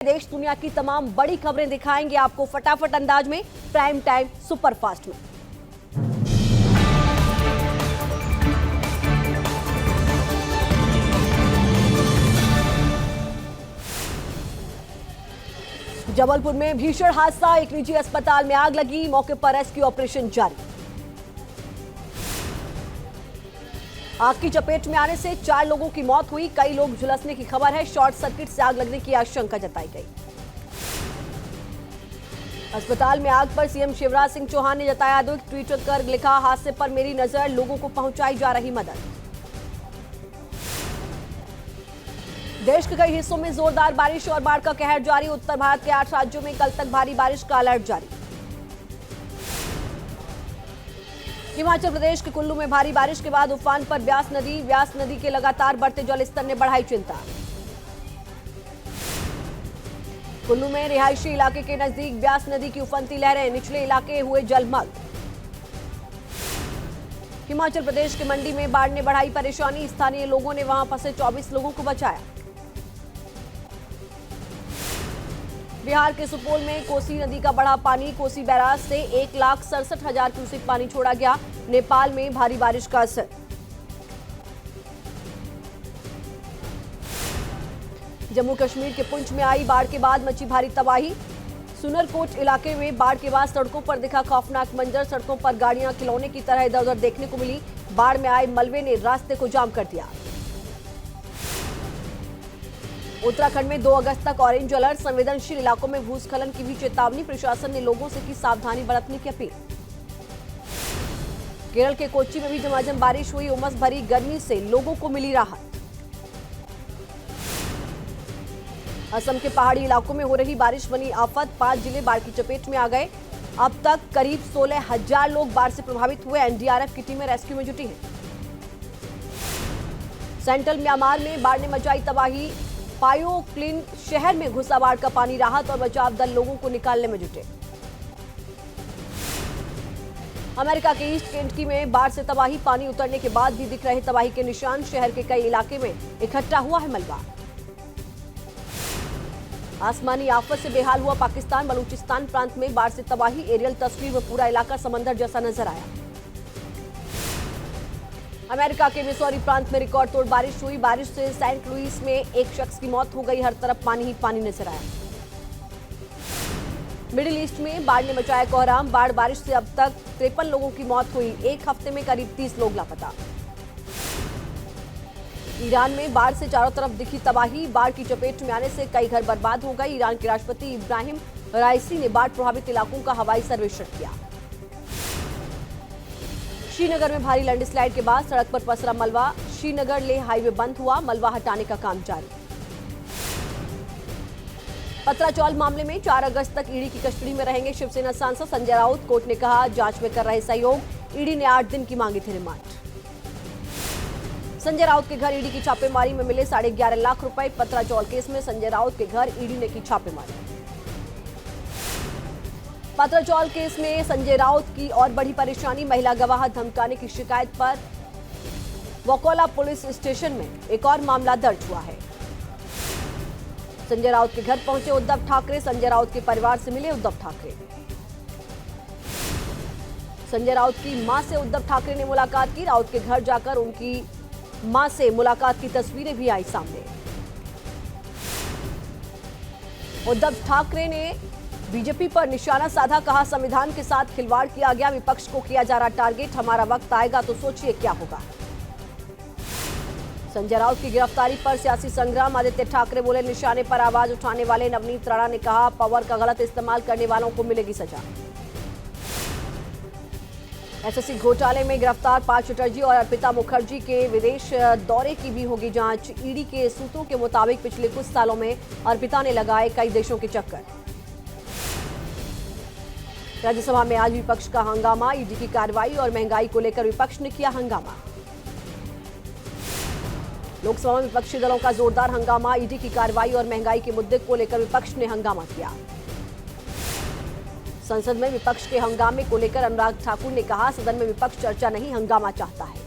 देश दुनिया की तमाम बड़ी खबरें दिखाएंगे आपको फटाफट अंदाज में, प्राइम टाइम सुपरफास्ट में। जबलपुर में भीषण हादसा, एक निजी अस्पताल में आग लगी, मौके पर रेस्क्यू ऑपरेशन जारी। आग की चपेट में आने से 4 लोगों की मौत हुई, कई लोग झुलसने की खबर है। शॉर्ट सर्किट से आग लगने की आशंका जताई गई। अस्पताल में आग पर सीएम शिवराज सिंह चौहान ने जताया दुख, ट्वीट कर लिखा, हादसे पर मेरी नजर, लोगों को पहुंचाई जा रही मदद। देश के कई हिस्सों में जोरदार बारिश और बाढ़ का कहर जारी, उत्तर भारत के 8 राज्यों में कल तक भारी बारिश का अलर्ट जारी। हिमाचल प्रदेश के कुल्लू में भारी बारिश के बाद उफान पर व्यास नदी के लगातार बढ़ते जलस्तर ने बढ़ाई चिंता। कुल्लू में रिहायशी इलाके के नजदीक व्यास नदी की उफनती लहरें, निचले इलाके हुए जलमग्न। हिमाचल प्रदेश के मंडी में बाढ़ ने बढ़ाई परेशानी, स्थानीय लोगों ने वहां फंसे 24 लोगों को बचाया। बिहार के सुपौल में कोसी नदी का बढ़ा पानी, कोसी बैराज से 1,67,000 क्यूसेक पानी छोड़ा गया। नेपाल में भारी बारिश का असर। जम्मू कश्मीर के पुंछ में आई बाढ़ के बाद मची भारी तबाही, सुनरकोट इलाके में बाढ़ के बाद सड़कों पर दिखा खौफनाक मंजर, सड़कों पर गाड़ियां खिलौने की तरह इधर उधर देखने को मिली। बाढ़ में आए मलबे ने रास्ते को जाम कर दिया। उत्तराखंड में 2 अगस्त तक ऑरेंज अलर्ट, संवेदनशील इलाकों में भूस्खलन की भी चेतावनी, प्रशासन ने लोगों से की सावधानी बरतने की अपील। केरल के कोच्चि में भी झमाझम बारिश हुई, उमस भरी गर्मी से लोगों को मिली राहत। असम के पहाड़ी इलाकों में हो रही बारिश बनी आफत, 5 जिले बाढ़ की चपेट में आ गए। अब तक करीब 16,000 लोग बाढ़ से प्रभावित हुए, एनडीआरएफ की टीमें रेस्क्यू में जुटी हैं। सेंट्रल म्यांमार में बाढ़ ने मचाई तबाही, पायो क्लिन शहर में घुसा बाढ़ का पानी, राहत और बचाव दल लोगों को निकालने में जुटे। अमेरिका के ईस्ट केंटकी में बाढ़ से तबाही, पानी उतरने के बाद भी दिख रहे तबाही के निशान, शहर के कई इलाके में इकट्ठा हुआ है मलबा। आसमानी आफत से बेहाल हुआ पाकिस्तान, बलूचिस्तान प्रांत में बाढ़ से तबाही, एरियल तस्वीर में पूरा इलाका समंदर जैसा नजर आया। अमेरिका के मिसौरी प्रांत में रिकॉर्ड तोड़ बारिश हुई, बारिश से सेंट लुइस में एक शख्स की मौत हो गई, हर तरफ पानी ही पानी नजर आया। मिडिल ईस्ट में बाढ़ ने मचाया कोहराम, बाढ़ बारिश से अब तक 53 लोगों की मौत हुई, एक हफ्ते में करीब 30 लोग लापता। ईरान में बाढ़ से चारों तरफ दिखी तबाही, बाढ़ की चपेट में आने से कई घर बर्बाद हो गए। ईरान के राष्ट्रपति इब्राहिम राइसी ने बाढ़ प्रभावित इलाकों का हवाई सर्वेक्षण किया। श्रीनगर में भारी लैंडस्लाइड के बाद सड़क पर पसरा मलबा, श्रीनगर लेह हाईवे बंद हुआ, मलबा हटाने का काम जारी। पत्राचौल मामले में 4 अगस्त तक ईडी की कस्टडी में रहेंगे शिवसेना सांसद संजय राउत, कोर्ट ने कहा जांच में कर रहे सहयोग, ईडी ने 8 दिन की मांगी थी रिमांड। संजय राउत के घर ईडी की छापेमारी में मिले 11.5 लाख रुपए, पत्राचौल केस में संजय राउत के घर ईडी ने की छापेमारी। पत्राचौल केस में संजय राउत की और बड़ी परेशानी, महिला गवाह धमकाने की शिकायत पर वकोला पुलिस स्टेशन में एक और मामला दर्ज हुआ है। संजय राउत के घर पहुंचे उद्धव ठाकरे, संजय राउत के परिवार से मिले उद्धव ठाकरे। संजय राउत की मां से उद्धव ठाकरे ने मुलाकात की, राउत के घर जाकर उनकी मां से मुलाकात की तस्वीरें भी आई सामने। उद्धव ठाकरे ने बीजेपी पर निशाना साधा, कहा संविधान के साथ खिलवाड़ किया गया, विपक्ष को किया जा रहा टारगेट, हमारा वक्त आएगा तो सोचिए क्या होगा। संजय राउत की गिरफ्तारी पर सियासी संग्राम, आदित्य ठाकरे बोले निशाने पर आवाज उठाने वाले, नवनीत राणा ने कहा पावर का गलत इस्तेमाल करने वालों को मिलेगी सजा। एसएससी घोटाले में गिरफ्तार पार्थ चटर्जी और अर्पिता मुखर्जी के विदेश दौरे की भी होगी जांच, ईडी के सूत्रों के मुताबिक पिछले कुछ सालों में अर्पिता ने लगाए कई देशों के चक्कर। राज्यसभा में आज विपक्ष का हंगामा, ईडी की कार्रवाई और महंगाई को लेकर विपक्ष ने किया हंगामा। लोकसभा में विपक्षी दलों का जोरदार हंगामा, ईडी की कार्रवाई और महंगाई के मुद्दे को लेकर विपक्ष ने हंगामा किया। संसद में विपक्ष के हंगामे को लेकर अनुराग ठाकुर ने कहा सदन में विपक्ष चर्चा नहीं हंगामा चाहता है।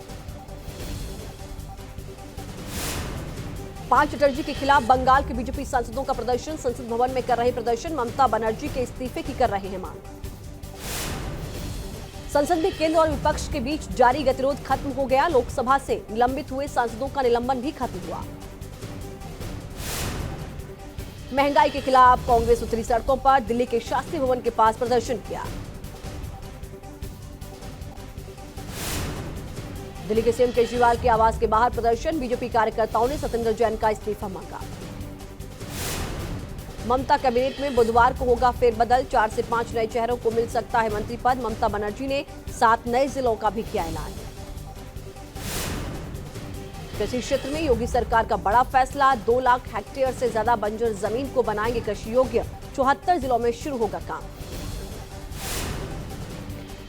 5 चटर्जी के खिलाफ बंगाल के बीजेपी सांसदों का प्रदर्शन। संसद भवन में कर रहे प्रदर्शन। ममता बनर्जी के इस्तीफे की कर रहे हैं मांग। संसद में केंद्र और विपक्ष के बीच जारी गतिरोध खत्म हो गया। लोकसभा से निलंबित हुए सांसदों का निलंबन भी खत्म हुआ। महंगाई के खिलाफ कांग्रेस उतरी सड़कों पर। दिल्ली के शास्त्री भवन के पास प्रदर्शन किया। दिल्ली के सीएम केजरीवाल के आवास के बाहर प्रदर्शन। बीजेपी कार्यकर्ताओं ने सत्येंद्र जैन का इस्तीफा मांगा। ममता कैबिनेट में बुधवार को होगा फेरबदल। 4 से 5 नए चेहरों को मिल सकता है मंत्री पद। ममता बनर्जी ने 7 नए जिलों का भी किया ऐलान। कृषि क्षेत्र में योगी सरकार का बड़ा फैसला। 2 लाख हेक्टेयर से ज्यादा बंजर जमीन को बनाएंगे कृषि योग्य। 74 जिलों में शुरू होगा काम।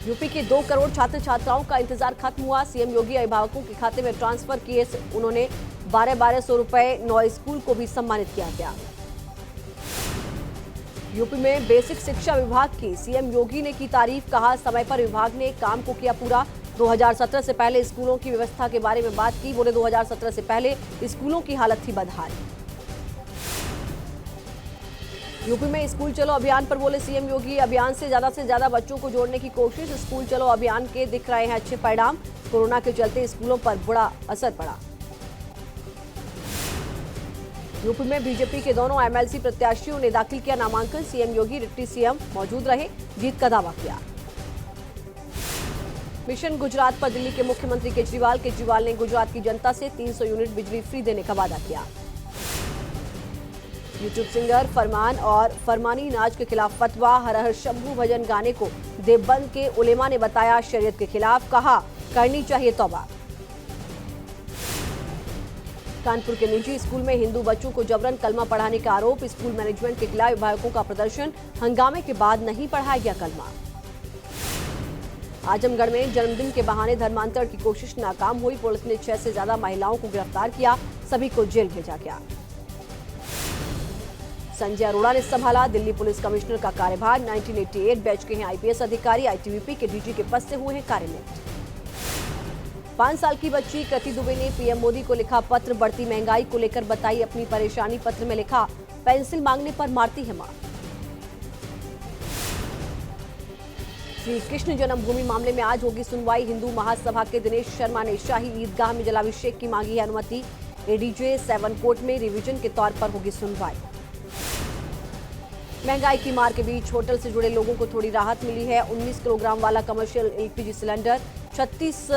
यूपी के 2 करोड़ छात्र छात्राओं का इंतजार खत्म हुआ। सीएम योगी अभिभावकों के खाते में ट्रांसफर किए। उन्होंने 1200 रुपए 9 स्कूल को भी सम्मानित किया गया। यूपी में बेसिक शिक्षा विभाग की सीएम योगी ने की तारीफ। कहा समय पर विभाग ने काम को किया पूरा। 2017 से पहले स्कूलों की व्यवस्था के बारे में बात की। बोले 2017 से पहले स्कूलों की हालत थी बदहाल। यूपी में स्कूल चलो अभियान पर बोले सीएम योगी। अभियान से ज्यादा बच्चों को जोड़ने की कोशिश। स्कूल चलो अभियान के दिख रहे हैं अच्छे परिणाम। कोरोना के चलते स्कूलों पर बुरा असर पड़ा। यूपी में बीजेपी के दोनों एमएलसी प्रत्याशियों ने दाखिल किया नामांकन। सीएम योगी डिप्टी सीएम मौजूद रहे। जीत का दावा किया। मिशन गुजरात पर दिल्ली के मुख्यमंत्री केजरीवाल ने गुजरात की जनता से 300 यूनिट बिजली फ्री देने का वादा किया। यूट्यूब सिंगर फरमान और फरमानी नाच के खिलाफ फतवा। हर हर शंभू भजन गाने को देवबंद के उलेमा ने बताया शरीयत के खिलाफ। कहा करनी चाहिए तौबा। कानपुर के निजी स्कूल में हिंदू बच्चों को जबरन कलमा पढ़ाने का आरोप। स्कूल मैनेजमेंट के खिलाफ अभिभावकों का प्रदर्शन। हंगामे के बाद नहीं पढ़ाया गया कलमा। आजमगढ़ में जन्मदिन के बहाने धर्मांतरण की कोशिश नाकाम हुई। पुलिस ने 6 से ज्यादा महिलाओं को गिरफ्तार किया। सभी को जेल भेजा गया। संजय अरोड़ा ने संभाला दिल्ली पुलिस कमिश्नर का कार्यभार। 1988 बैच के हैं आईपीएस अधिकारी। आईटीबीपी के डीजी के पद से हुए हैं कार्यमुक्त। 5 साल की बच्ची कृति दुबे ने पीएम मोदी को लिखा पत्र। बढ़ती महंगाई को लेकर बताई अपनी परेशानी। पत्र में लिखा पेंसिल मांगने पर मारती है मां। श्री कृष्ण जन्मभूमि मामले में आज होगी सुनवाई। हिंदू महासभा के दिनेश शर्मा ने शाही ईदगाह में जलाभिषेक की मांगी है अनुमति। एडीजे 7 कोर्ट में रिवीजन के तौर पर होगी सुनवाई। महंगाई की मार के बीच होटल से जुड़े लोगों को थोड़ी राहत मिली है। 19 किलोग्राम वाला कमर्शियल एलपीजी सिलेंडर 36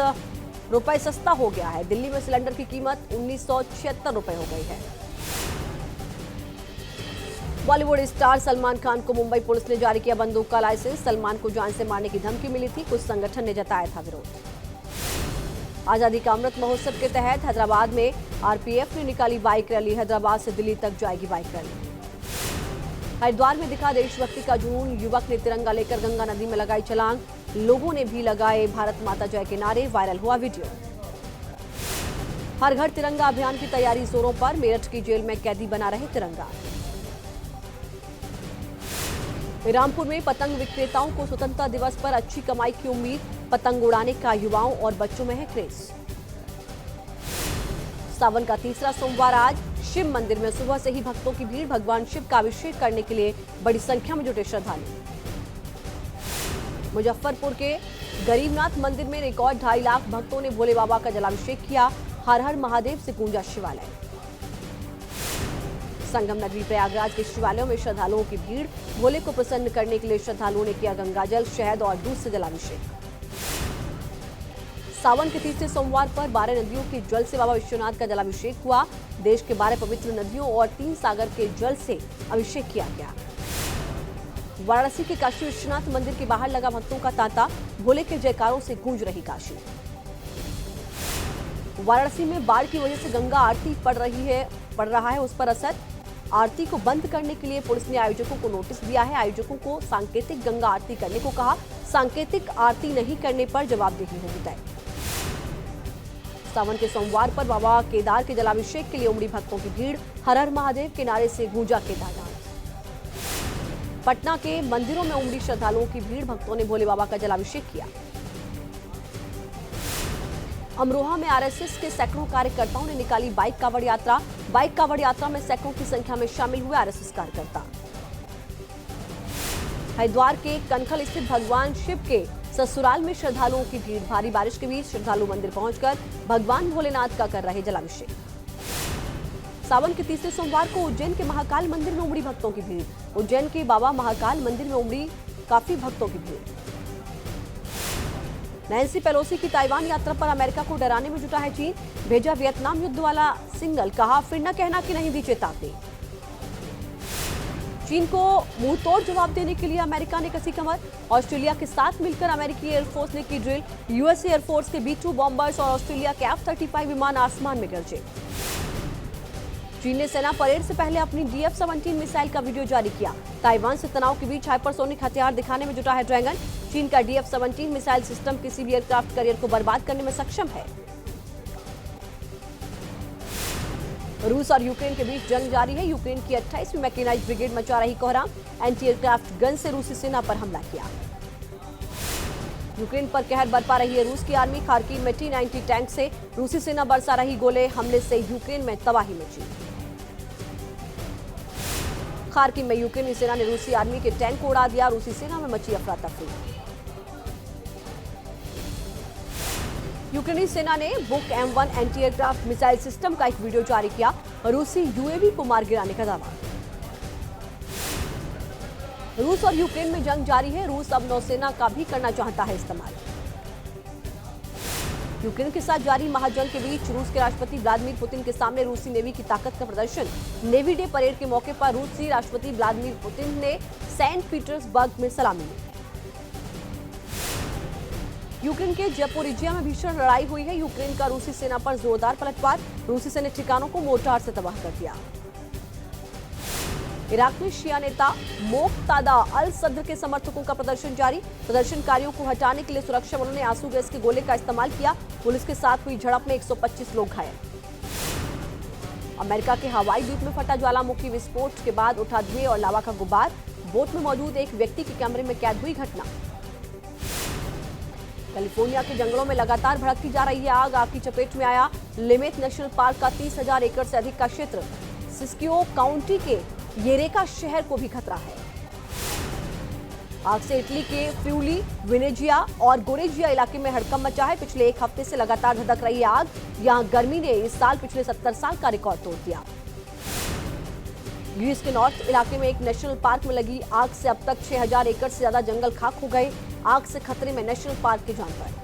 रुपए सस्ता हो गया है। दिल्ली में सिलेंडर की कीमत 1976 रुपए हो गई है। बॉलीवुड स्टार सलमान खान को मुंबई पुलिस ने जारी किया बंदूक का लाइसेंस। सलमान को जान से मारने की धमकी मिली थी। कुछ संगठन ने जताया था विरोध। आजादी का अमृत महोत्सव के तहत हैदराबाद में आरपीएफ ने निकाली बाइक रैली। हैदराबाद से दिल्ली तक जाएगी बाइक रैली। हरिद्वार में दिखा देशभक्ति का जुनून। युवक ने तिरंगा लेकर गंगा नदी में लगाई छलांग। लोगों ने भी लगाए भारत माता जय के नारे। वायरल हुआ वीडियो। हर घर तिरंगा अभियान की तैयारी जोरों पर। मेरठ की जेल में कैदी बना रहे तिरंगा। रामपुर में पतंग विक्रेताओं को स्वतंत्रता दिवस पर अच्छी कमाई की उम्मीद। पतंग उड़ाने का युवाओं और बच्चों में है क्रेज। सावन का तीसरा सोमवार आज। शिव मंदिर में सुबह से ही भक्तों की भीड़। भगवान शिव का अभिषेक करने के लिए बड़ी संख्या में जुटे श्रद्धालु। मुजफ्फरपुर के गरीबनाथ मंदिर में रिकॉर्ड 2.5 लाख भक्तों ने भोले बाबा का जलाभिषेक किया। हर हर महादेव से गूंजा शिवालय। संगम नगरी प्रयागराज के शिवालयों में श्रद्धालुओं की भीड़। भोले को प्रसन्न करने के लिए श्रद्धालुओं ने किया गंगाजल, शहद और दूध से जलाभिषेक। सावन के तीसरे सोमवार पर 12 नदियों के जल से बाबा विश्वनाथ का जलाभिषेक हुआ। देश के 12 पवित्र नदियों और 3 सागर के जल से अभिषेक किया गया। वाराणसी के काशी विश्वनाथ मंदिर के बाहर लगा भक्तों का तांता। भोले के जयकारों से गूंज रही काशी। वाराणसी में बाढ़ की वजह से गंगा आरती पड़ रहा है उस पर असर। आरती को बंद करने के लिए पुलिस ने आयोजकों को नोटिस दिया है। आयोजकों को सांकेतिक गंगा आरती करने को कहा। सांकेतिक आरती नहीं करने पर जवाबदेही होगी तय। सावन के सोमवार पर बाबा केदार के जलाभिषेक के लिए उमड़ी भक्तों की भीड़। हर हर महादेव के नारे से गूंजा केदारनाथ। पटना के मंदिरों में उमड़ी श्रद्धालुओं की भीड़। भक्तों ने भोले बाबा का जलाभिषेक किया। अमरोहा में आरएसएस के सैकड़ों कार्यकर्ताओं ने निकाली बाइक कावड़ यात्रा। बाइक कावड़ यात्रा में सैकड़ों की संख्या में शामिल हुए आरएसएस कार्यकर्ता। हरिद्वार के कनखल स्थित भगवान शिव के ससुराल में श्रद्धालुओं की भीड़। भारी बारिश के बीच श्रद्धालु मंदिर पहुंचकर भगवान भोलेनाथ का कर रहे जलाभिषेक। सावन के तीसरे सोमवार को उज्जैन के महाकाल मंदिर में उमड़ी भक्तों की भीड़। उज्जैन के बाबा महाकाल मंदिर में उमड़ी काफी भक्तों की भीड़। नैन्सी पेलोसी की ताइवान यात्रा पर अमेरिका को डराने में जुटा है चीन। भेजा वियतनाम युद्ध वाला सिग्नल, कहा फिर न कहना कि नहीं दी चेतावनी। चीन को मुंहतोड़ जवाब देने के लिए अमेरिका ने कसी कमर। ऑस्ट्रेलिया के साथ मिलकर अमेरिकी एयरफोर्स ने की ड्रिल। यूएस एयरफोर्स के B-2 बॉम्बर्स और ऑस्ट्रेलिया के F-35 विमान आसमान में गरजे। चीन ने सेना परेड से पहले अपनी DF-17 मिसाइल का वीडियो जारी किया। ताइवान से तनाव के बीच हाइपरसोनिक हथियार दिखाने में जुटा है ड्रैगन। चीन का DF-17 मिसाइल सिस्टम किसी भी एयरक्राफ्ट कैरियर को बर्बाद करने में सक्षम है। रूस और यूक्रेन के बीच जंग जारी है। यूक्रेन की 28वीं मैकेनाइज्ड ब्रिगेड मचा रही कोहराम। एंटी एयरक्राफ्ट गन से रूसी सेना पर हमला किया। यूक्रेन पर कहर बरपा रही है रूस की आर्मी। खार्किव में T-90 टैंक से रूसी सेना बरसा रही गोले। हमले से यूक्रेन में तबाही मची। खार्किव में यूक्रेनी सेना ने रूसी आर्मी के टैंक को उड़ा दिया। रूसी सेना में मची अफरा तफरी। यूक्रेनी सेना ने book M1 anti aircraft missile system का एक वीडियो जारी किया। रूसी UAV को मार गिराने का दावा। रूस और यूक्रेन में जंग जारी है। रूस अब नौसेना का भी करना चाहता है इस्तेमाल। यूक्रेन के साथ जारी महाजंग के बीच रूस के राष्ट्रपति व्लादिमीर पुतिन के सामने रूसी नेवी की ताकत का प्रदर्शन। नेवी डे परेड के मौके पर रूसी राष्ट्रपति व्लादिमीर पुतिन ने सेंट पीटर्सबर्ग में सलामी ली। यूक्रेन के ज़पोरिजिया में भीषण लड़ाई हुई है। यूक्रेन का रूसी सेना पर जोरदार पलटवार। रूसी सेना ठिकानों को मोर्टार से तबाह कर दिया। इराक में शिया नेता मोक्तादा अल सद्र के समर्थकों का प्रदर्शन जारी। प्रदर्शनकारियों को हटाने के लिए सुरक्षा बलों ने आंसू गैस के गोले का इस्तेमाल किया। पुलिस के साथ हुई झड़प में 125 लोग घायल। अमेरिका के हवाई द्वीप में फटा ज्वालामुखी विस्फोट के बाद उठा धुएं और लावा का गुबार। बोट में मौजूद एक व्यक्ति के कैमरे में कैद हुई घटना। कैलिफोर्निया के जंगलों में लगातार भड़कती जा रही है आग। आग की चपेट में आया लिमेथ नेशनल पार्क का 30,000 एकड़ से अधिक का क्षेत्र। सिस्कियो काउंटी के येरेका शहर को भी खतरा है। आग से इटली के फ्यूली, वेनेजिया और गोरेजिया इलाके में हड़कंप मचा है। पिछले एक हफ्ते से लगातार धधक रही है आग। यहां गर्मी ने इस साल पिछले 70 साल का रिकॉर्ड तोड़ दिया। ग्रीस के नॉर्थ इलाके में एक नेशनल पार्क में लगी आग से अब तक 6,000 एकड़ से ज्यादा जंगल खाक हो गए। आग से खतरे में नेशनल पार्क के जानवर।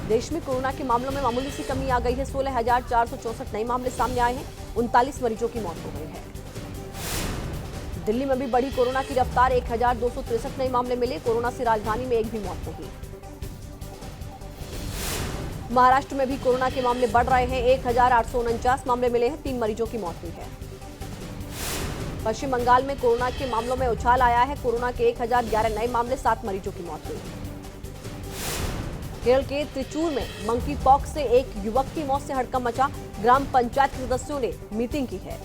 देश में कोरोना के मामलों में मामूली सी कमी आ गई है। 16,464 नए मामले सामने आए हैं। 39 मरीजों की मौत हो गई है। दिल्ली में भी बढ़ी कोरोना की रफ्तार। 1,263 नए मामले मिले। कोरोना से राजधानी में एक भी मौत नहीं। महाराष्ट्र में भी कोरोना के मामले बढ़ रहे हैं। 1,849 मामले मिले हैं। 3 मरीजों की मौत हुई है। पश्चिम बंगाल में कोरोना के मामलों में उछाल आया है। कोरोना के 1,011 नए मामले, 7 मरीजों की मौत हुई। केरल के त्रिचूर में मंकी पॉक्स से एक युवक की मौत से हड़कंप मचा। ग्राम पंचायत के सदस्यों ने मीटिंग की है।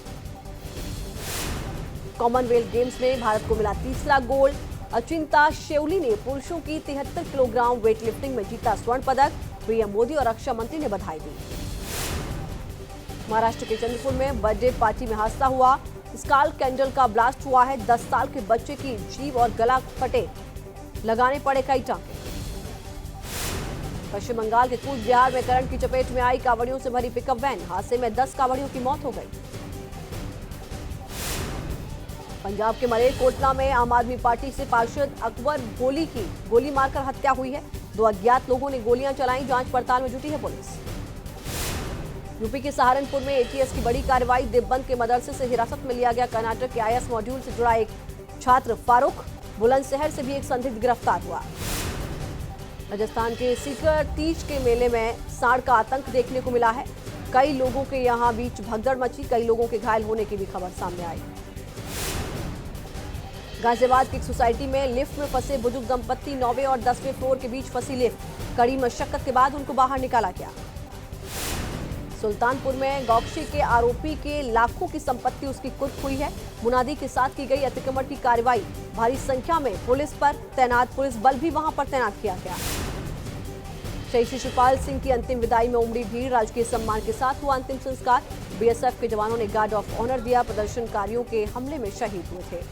कॉमनवेल्थ गेम्स में भारत को मिला तीसरा गोल्ड। अचिंता शेवली ने पुरुषों की 73 किलोग्राम वेटलिफ्टिंग में जीता स्वर्ण पदक। पीएम मोदी और रक्षा मंत्री ने बधाई दी। महाराष्ट्र के चंद्रपुर में बर्थडे पार्टी में हादसा हुआ। स्काल कैंडल का ब्लास्ट हुआ है। 10 साल के बच्चे की जीभ और गला फटे, लगाने पड़े कई टांके। पश्चिम बंगाल के कूच बिहार में करंट की चपेट में आई कावड़ियों से भरी पिकअप वैन। हादसे में 10 कावड़ियों की मौत हो गई। पंजाब के मलेरकोटला में आम आदमी पार्टी से पार्षद अकबर गोली की गोली मारकर हत्या हुई है। 2 अज्ञात लोगों ने गोलियां चलाई। जांच पड़ताल में जुटी है पुलिस। यूपी के सहारनपुर में एटीएस की बड़ी कार्रवाई। देवबंद के मदरसे से हिरासत में लिया गया कर्नाटक के आईएएस मॉड्यूल से जुड़ा एक छात्र फारूक। बुलंदशहर से भी एक संदिग्ध गिरफ्तार हुआ। राजस्थान के सीकर तीज के मेले में सांड का आतंक देखने को मिला है। कई लोगों के यहां बीच भगदड़ मची। कई लोगों के घायल होने की भी खबर सामने आई। गाजियाबाद की एक सोसाइटी में लिफ्ट में फंसे बुजुर्ग दंपत्ति 9वें और 10वें फ्लोर के बीच फंसी लिफ्ट। कड़ी मशक्कत के बाद उनको बाहर निकाला गया। सुल्तानपुर में गौकशी के आरोपी के लाखों की संपत्ति उसकी कुर्क हुई है। मुनादी के साथ की गई अतिक्रमण की कार्रवाई। भारी संख्या में पुलिस बल भी वहां पर तैनात किया गया। शहीद शिशुपाल सिंह की अंतिम विदाई में उमड़ी भीड़। राजकीय सम्मान के साथ हुआ अंतिम संस्कार। बीएसएफ के जवानों ने गार्ड ऑफ ऑनर दिया। प्रदर्शनकारियों के हमले में शहीद हुए थे।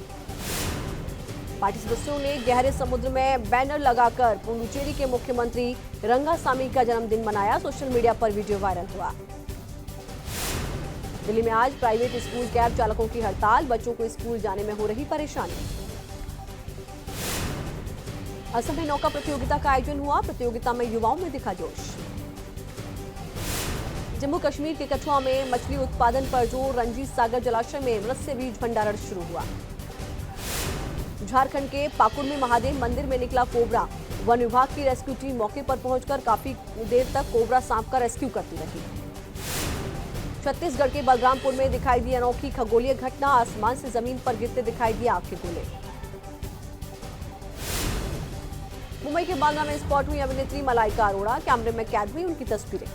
पार्टी सदस्यों ने गहरे समुद्र में बैनर लगाकर पुडुचेरी के मुख्यमंत्री रंगासामी का जन्मदिन मनाया। सोशल मीडिया पर वीडियो वायरल हुआ। दिल्ली में आज प्राइवेट स्कूल कैब चालकों की हड़ताल। बच्चों को स्कूल जाने में हो रही परेशानी। असम में नौका प्रतियोगिता का आयोजन हुआ। प्रतियोगिता में युवाओं में दिखा जोश। जम्मू कश्मीर के कठुआ में मछली उत्पादन पर जोर। रंजीत सागर जलाशय में मत्स्य बीज भंडारण शुरू हुआ। झारखंड के पाकुड़ में महादेव मंदिर में निकला कोबरा। वन विभाग की रेस्क्यू टीम मौके पर पहुंचकर काफी देर तक कोबरा सांप का रेस्क्यू करती रही। छत्तीसगढ़ के बलरामपुर में दिखाई दी अनोखी खगोलीय घटना। आसमान से जमीन पर गिरते दिखाई दिए आग के गोले। मुंबई के बांद्रा में स्पॉट हुई अभिनेत्री मलाइका अरोड़ा। कैमरे में कैद हुई उनकी तस्वीरें।